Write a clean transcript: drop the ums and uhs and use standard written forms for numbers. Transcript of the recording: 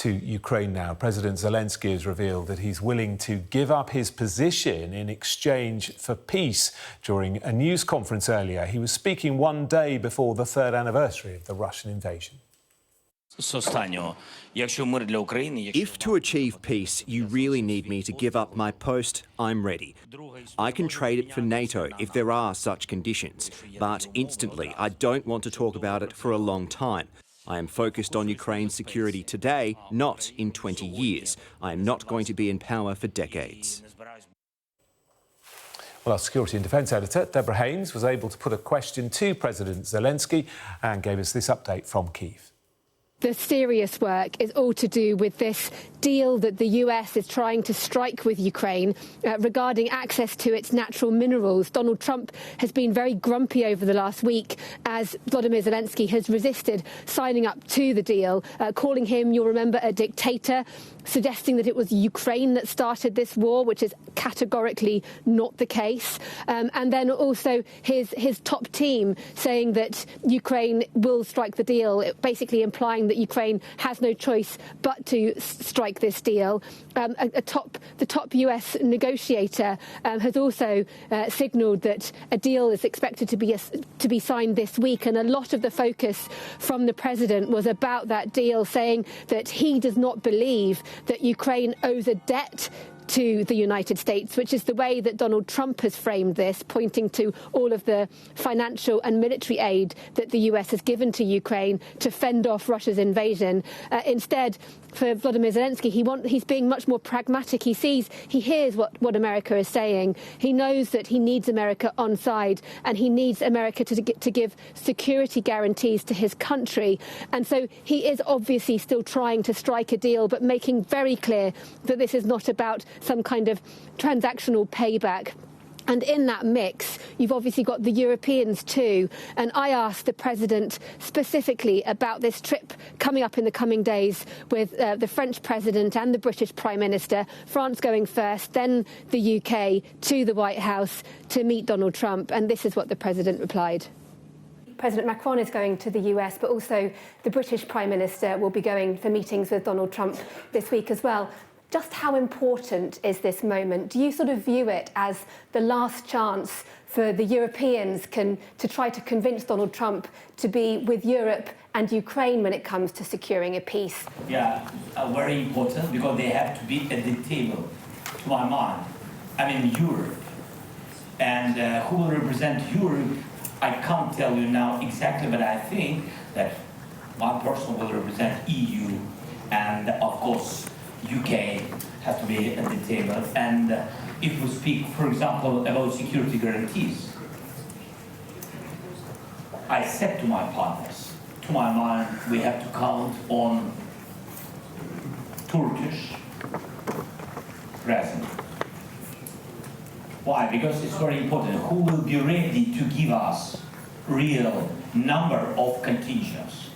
to Ukraine now. President Zelenskyy has revealed that he's willing to give up his position in exchange for peace. During a news conference earlier, he was speaking one day before the third anniversary of the Russian invasion. If to achieve peace you really need me to give up my post, I'm ready. I can trade it for NATO if there are such conditions, but instantly I don't want to talk about it for a long time. I am focused on Ukraine's security today, not in 20 years. I am not going to be in power for decades. Well, our Security and Defence editor, Deborah, was able to put a question to President Zelenskyy and gave us this update from Keir. The serious work is all to do with this deal that the US is trying to strike with Ukraine regarding access to its natural minerals. Donald Trump has been very grumpy over the last week as Volodymyr Zelenskyy has resisted signing up to the deal, calling him, you'll remember, a dictator, suggesting that it was Ukraine that started this war, which is categorically not the case. And then also his top team saying that Ukraine will strike the deal, basically implying that Ukraine has no choice but to strike this deal. The top US negotiator has also signalled that a deal is expected to be signed this week, and a lot of the focus from the president was about that deal, saying that he does not believe that Ukraine owes a debt to the United States, which is the way that Donald Trump has framed this, pointing to all of the financial and military aid that the US has given to Ukraine to fend off Russia's invasion. Instead, for Volodymyr Zelenskyy, he's being much more pragmatic. He hears what America is saying. He knows that he needs America on side, and he needs America to give security guarantees to his country. And so he is obviously still trying to strike a deal, but making very clear that this is not about some kind of transactional payback. And in that mix, you've obviously got the Europeans too. And I asked the president specifically about this trip coming up in the coming days with the French president and the British Prime Minister, France going first, then the UK, to the White House to meet Donald Trump. And this is what the president replied. President Macron is going to the US, but also the British Prime Minister will be going for meetings with Donald Trump this week as well. Just how important is this moment? Do you sort of view it as the last chance for the Europeans to try to convince Donald Trump to be with Europe and Ukraine when it comes to securing a peace? Yeah, very important, because they have to be at the table, to my mind. I mean, Europe. And who will represent Europe, I can't tell you now exactly, but I think that one person will represent EU, and of course, UK has to be at the table. And if we speak, for example, about security guarantees, I said to my partners, to my mind, we have to count on Turkish presence. Why? Because it's very important. Who will be ready to give us real number of contingents?